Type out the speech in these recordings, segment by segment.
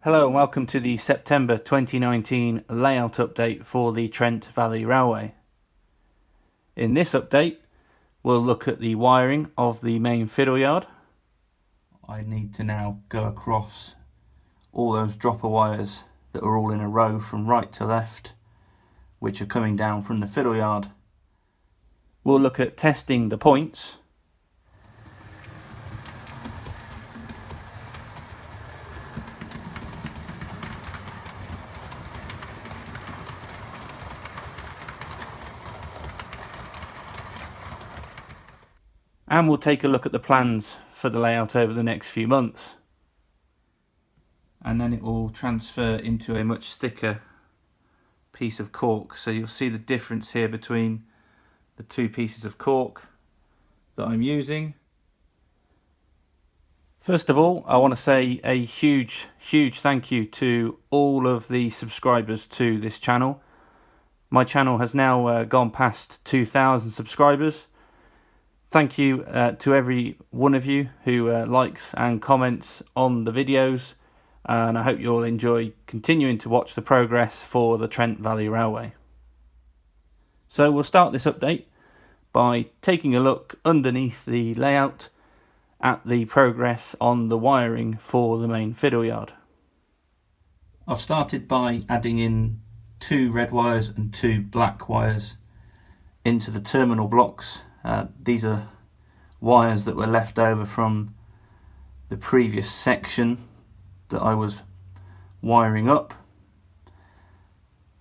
Hello and welcome to the September 2019 layout update for the Trent Valley Railway. In this update we'll look at the wiring of the main fiddle yard. I need to now go across all those dropper wires that are all in a row from right to left, which are coming down from the fiddle yard. We'll look at testing the points. And we'll take a look at the plans for the layout over the next few months. And then it will transfer into a much thicker piece of cork. So you'll see the difference here between the two pieces of cork that I'm using. First of all, I want to say a huge thank you to all of the subscribers to this channel. My channel has now gone past 2,000 subscribers. Thank you to every one of you who likes and comments on the videos, and I hope you all enjoy continuing to watch the progress for the Trent Valley Railway. So we'll start this update by taking a look underneath the layout at the progress on the wiring for the main fiddle yard. I've started by adding in 2 red wires and 2 black wires into the terminal blocks. These are wires that were left over from the previous section that I was wiring up,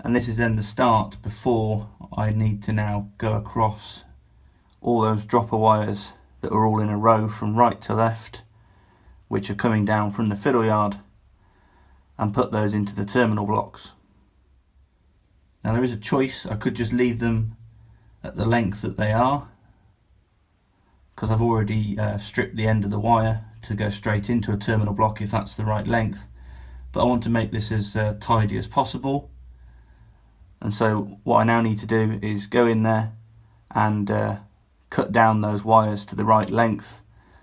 and this is then the start before I need to now go across all those dropper wires that are all in a row from right to left, which are coming down from the fiddle yard, and put those into the terminal blocks. Now there is a choice. I could just leave them at the length that they are, because I've already stripped the end of the wire to go straight into a terminal block if that's the right length, but I want to make this as tidy as possible. And so what I now need to do is go in there and cut down those wires to the right length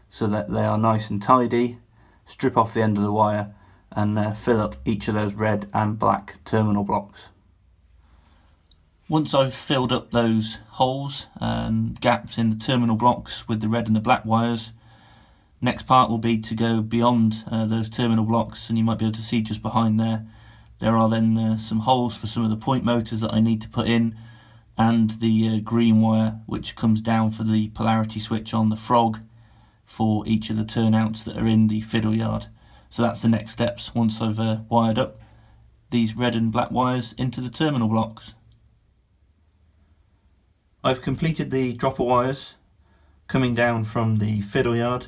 so that they are nice and tidy, strip off the end of the wire, and fill up each of those red and black terminal blocks. Once I've filled up those holes and gaps in the terminal blocks with the red and the black wires, next part will be to go beyond those terminal blocks, and you might be able to see just behind there are then some holes for some of the point motors that I need to put in, and the green wire which comes down for the polarity switch on the frog for each of the turnouts that are in the fiddle yard. So that's the next steps once I've wired up these red and black wires into the terminal blocks. I've completed the dropper wires coming down from the fiddle yard,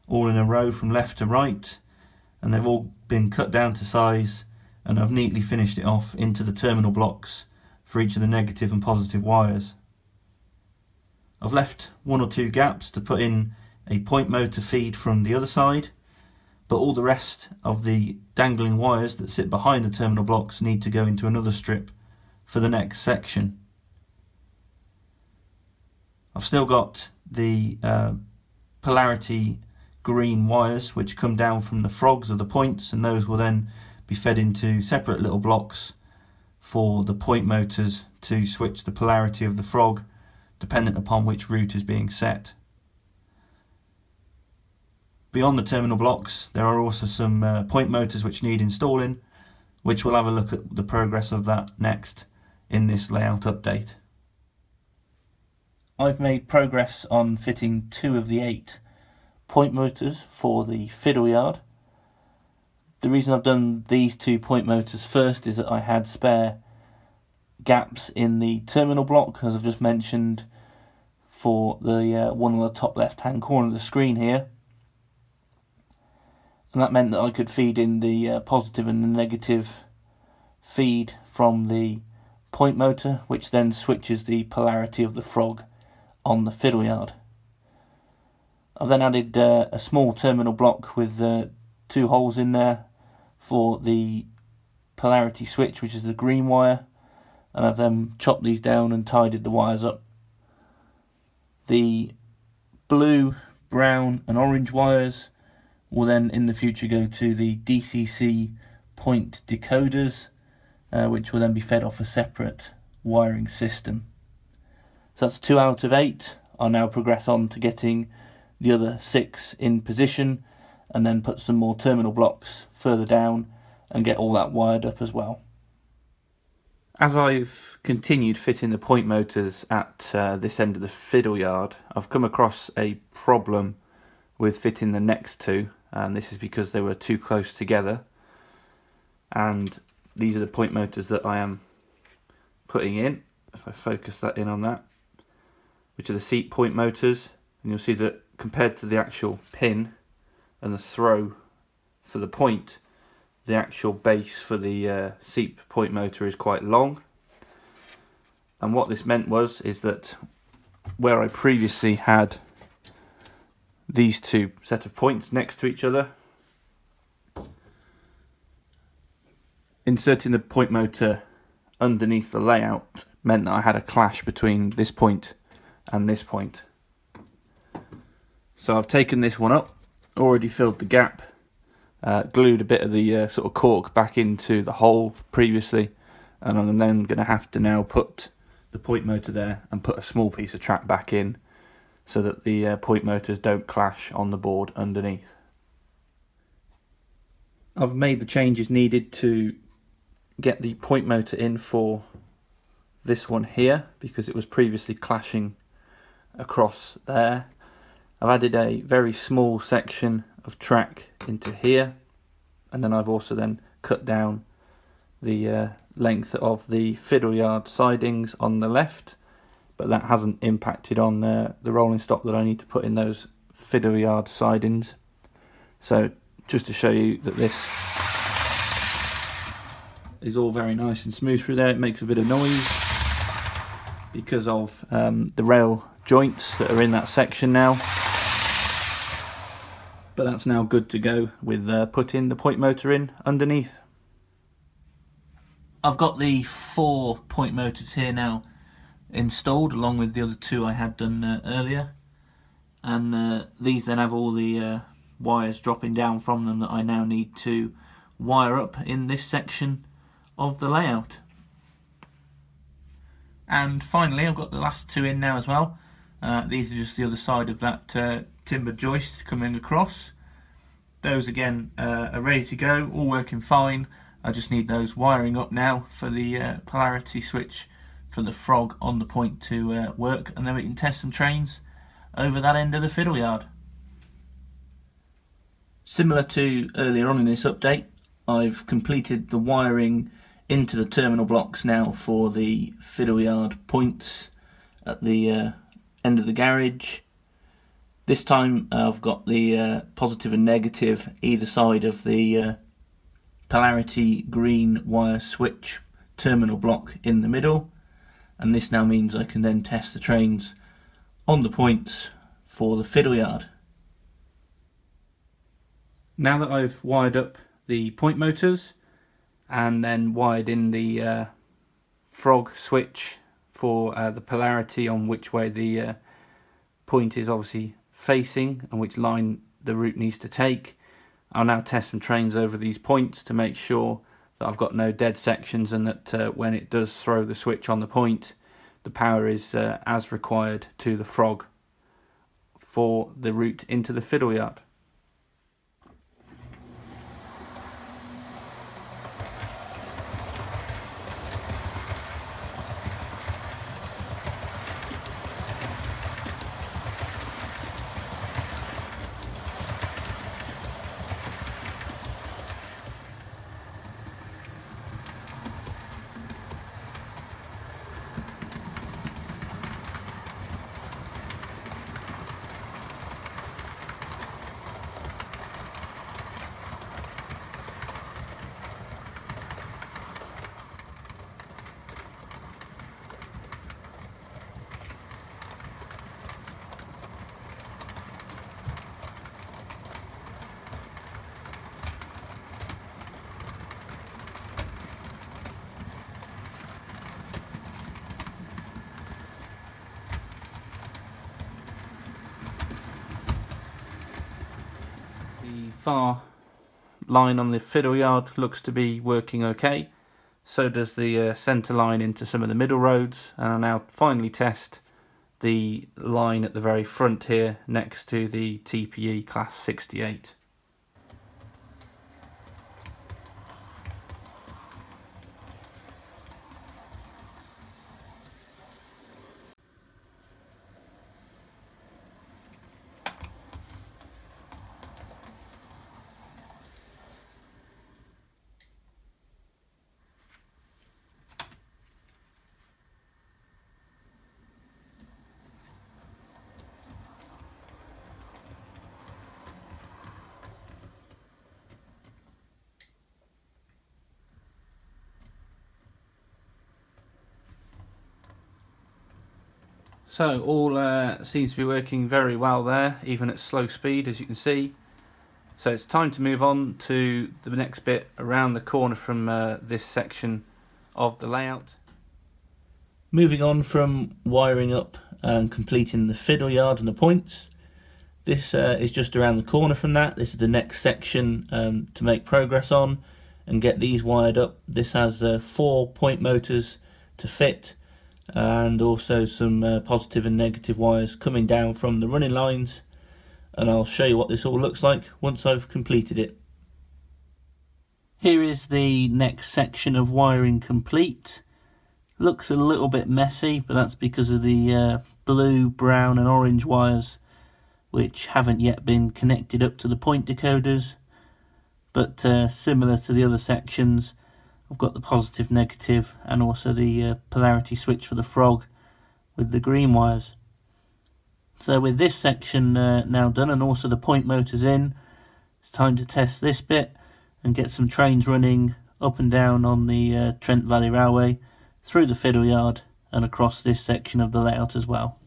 all in a row from left to right, and they've all been cut down to size, and I've neatly finished it off into the terminal blocks for each of the negative and positive wires. I've left 1 or 2 gaps to put in a point motor feed from the other side, but all the rest of the dangling wires that sit behind the terminal blocks need to go into another strip for the next section. I've still got the polarity green wires which come down from the frogs of the points, and those will then be fed into separate little blocks for the point motors to switch the polarity of the frog dependent upon which route is being set. Beyond the terminal blocks there are also some point motors which need installing, which we'll have a look at the progress of that next in this layout update. I've made progress on fitting 2 of the 8 point motors for the fiddle yard. The reason I've done these 2 point motors first is that I had spare gaps in the terminal block, as I've just mentioned, for the one on the top left hand corner of the screen here, and that meant that I could feed in the positive and the negative feed from the point motor, which then switches the polarity of the frog on the fiddle yard. I've then added a small terminal block with 2 holes in there for the polarity switch, which is the green wire, and I've then chopped these down and tidied the wires up. The blue, brown and orange wires will then in the future go to the DCC point decoders, which will then be fed off a separate wiring system. So that's 2 out of 8. I'll now progress on to getting the other 6 in position, and then put some more terminal blocks further down and get all that wired up as well. As I've continued fitting the point motors at this end of the fiddle yard, I've come across a problem with fitting the next 2, and this is because they were too close together. And these are the point motors that I am putting in. If I focus that in on that, which are the seat point motors, and you'll see that compared to the actual pin and the throw for the point, the actual base for the seat point motor is quite long. And what this meant is that where I previously had these 2 set of points next to each other, inserting the point motor underneath the layout meant that I had a clash between this point and this point. So I've taken this one up, already filled the gap, glued a bit of the sort of cork back into the hole previously, and I'm then going to have to now put the point motor there and put a small piece of track back in so that the point motors don't clash on the board underneath. I've made the changes needed to get the point motor in for this one here because it was previously clashing across there. I've added a very small section of track into here, and then I've also then cut down the length of the fiddle yard sidings on the left, but that hasn't impacted on the rolling stock that I need to put in those fiddle yard sidings. So just to show you that this is all very nice and smooth through there, it makes a bit of noise because of the rail joints that are in that section now, but that's now good to go with putting the point motor in underneath. I've got the 4 point motors here now installed, along with the other 2 I had done earlier, and these then have all the wires dropping down from them that I now need to wire up in this section of the layout. And finally I've got the last 2 in now as well. These are just the other side of that timber joist coming across. Those again are ready to go, all working fine. I just need those wiring up now for the polarity switch for the frog on the point to work, and then we can test some trains over that end of the fiddle yard. Similar to earlier on in this update, I've completed the wiring into the terminal blocks now for the fiddle yard points at the end of the garage. This time I've got the positive and negative either side of the polarity green wire switch terminal block in the middle, and this now means I can then test the trains on the points for the fiddle yard. Now that I've wired up the point motors and then wired in the frog switch for the polarity on which way the point is obviously facing and which line the route needs to take, I'll now test some trains over these points to make sure that I've got no dead sections, and that when it does throw the switch on the point, the power is as required to the frog for the route into the fiddle yard. The far line on the fiddle yard looks to be working okay. So does the centre line into some of the middle roads, and I'll now finally test the line at the very front here next to the TPE class 68. So all seems to be working very well there, even at slow speed, as you can see. So it's time to move on to the next bit around the corner from this section of the layout. Moving on from wiring up and completing the fiddle yard and the points. This is just around the corner from that. This is the next section to make progress on and get these wired up. This has 4 point motors to fit, and also some positive and negative wires coming down from the running lines, and I'll show you what this all looks like once I've completed it. Here is the next section of wiring complete. Looks a little bit messy, but that's because of the blue, brown and orange wires which haven't yet been connected up to the point decoders, but similar to the other sections, I've got the positive, negative and also the polarity switch for the frog with the green wires. So with this section now done and also the point motors in, it's time to test this bit and get some trains running up and down on the Trent Valley Railway, through the fiddle yard and across this section of the layout as well.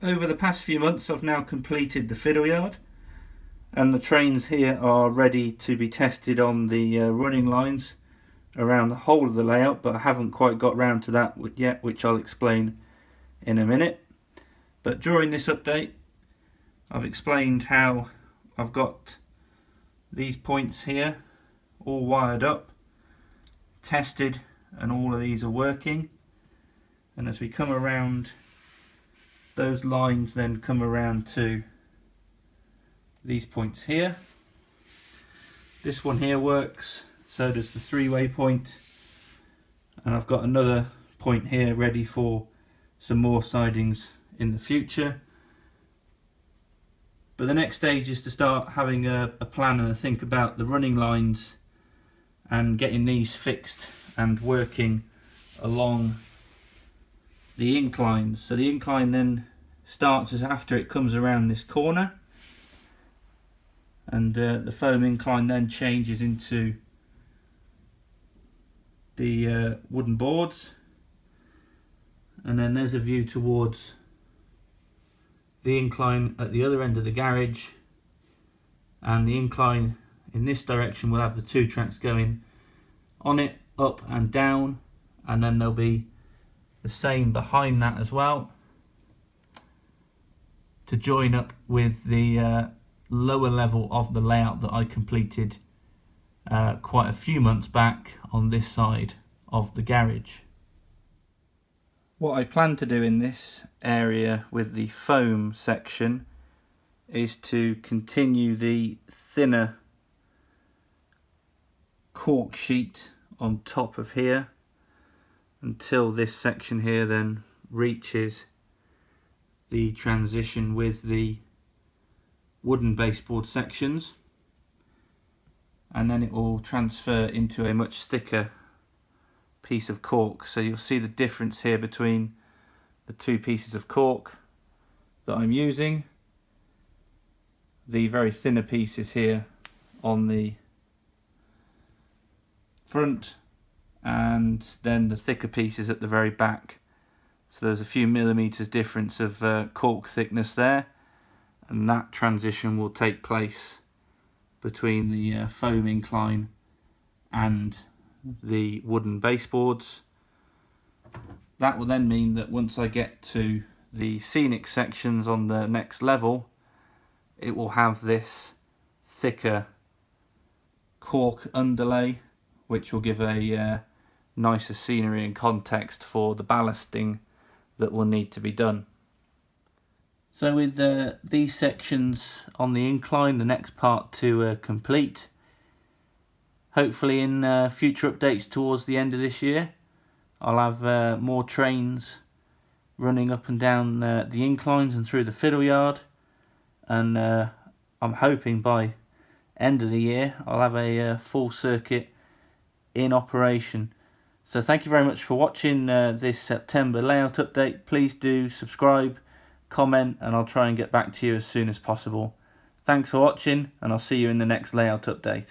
Over the past few months I've now completed the fiddle yard, and the trains here are ready to be tested on the running lines around the whole of the layout, but I haven't quite got round to that yet, which I'll explain in a minute. But during this update I've explained how I've got these points here all wired up, tested, and all of these are working. And as we come around, those lines then come around to these points here. This one here works, so does the three-way point, and I've got another point here ready for some more sidings in the future. But the next stage is to start having a plan and a think about the running lines and getting these fixed and working along the inclines. So the incline then starts as after it comes around this corner, and the foam incline then changes into the wooden boards, and then there's a view towards the incline at the other end of the garage, and the incline in this direction will have the 2 tracks going on it, up and down, and then there'll be the same behind that as well to join up with the lower level of the layout that I completed quite a few months back on this side of the garage. What I plan to do in this area with the foam section is to continue the thinner cork sheet on top of here until this section here then reaches the transition with the wooden baseboard sections, and then it will transfer into a much thicker piece of cork. So you'll see the difference here between the 2 pieces of cork that I'm using. The very thinner pieces here on the front, and then the thicker pieces at the very back. So there's a few millimeters difference of cork thickness there, and that transition will take place between the foam incline and the wooden baseboards. That will then mean that once I get to the scenic sections on the next level, it will have this thicker cork underlay, which will give a nicer scenery and context for the ballasting that will need to be done. So with these sections on the incline, the next part to complete, hopefully in future updates towards the end of this year, I'll have more trains running up and down the inclines and through the fiddle yard, and I'm hoping by end of the year I'll have a full circuit in operation. So thank you very much for watching this September layout update. Please do subscribe, comment, and I'll try and get back to you as soon as possible. Thanks for watching, and I'll see you in the next layout update.